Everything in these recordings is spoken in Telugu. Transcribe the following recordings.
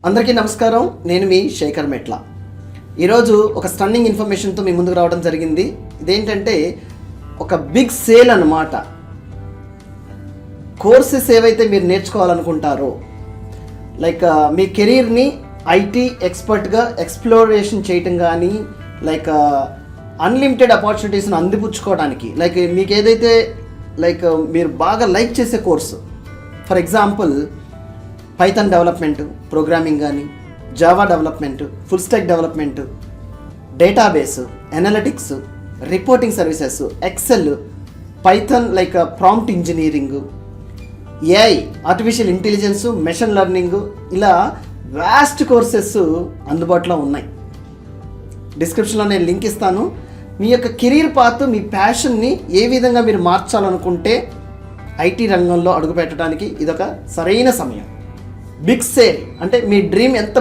అందరికీ నమస్కారం. నేను మీ శేఖర్ మెట్ల. ఈరోజు ఒక స్టన్నింగ్ ఇన్ఫర్మేషన్తో మీ ముందుకు రావడం జరిగింది. ఇదేంటంటే ఒక బిగ్ సేల్ అన్నమాట. కోర్సెస్ ఏవైతే మీరు నేర్చుకోవాలనుకుంటారో, లైక్ మీ కెరీర్ని ఐటీ ఎక్స్పర్ట్గా ఎక్స్ప్లోరేషన్ చేయటం కానీ, లైక్ అన్లిమిటెడ్ ఆపర్చునిటీస్ని అందిపుచ్చుకోవడానికి, లైక్ మీకు ఏదైతే లైక్ మీరు బాగా లైక్ చేసే course, for example Python development, programming కానీ, Java development, full stack development, database, analytics, reporting services, Excel, Python like prompt engineering, AI, artificial intelligence, machine learning, ఇలా వాస్ట్ కోర్సెస్ అందుబాటులో ఉన్నాయి. డిస్క్రిప్షన్లో నేను లింక్ ఇస్తాను. మీ యొక్క కెరీర్ పాత్, మీ ప్యాషన్ని ఏ విధంగా మీరు మార్చాలనుకుంటే ఐటీ రంగంలో అడుగుపెట్టడానికి ఇదొక సరైన సమయం. బిగ్ సేల్ అంటే మీ డ్రీమ్ ఎంత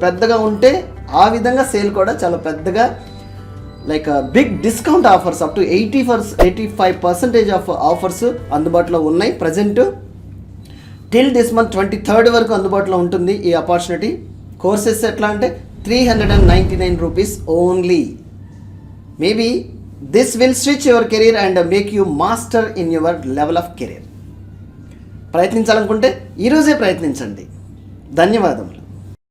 పెద్దగా ఉంటే ఆ విధంగా సేల్ కూడా చాలా పెద్దగా, like big discount offers up to 85% off offers అందుబాటులో ఉన్నాయి. Present till this month 23rd వరకు అందుబాటులో ఉంటుంది ఈ ఆపర్చునిటీ. కోర్సెస్ ఎట్లా అంటే 399 rupees only. Maybe this will switch your career and make you master in your level of career. ప్రయత్నించాలనుకుంటే ఈరోజే ప్రయత్నించండి. ధన్యవాదములు.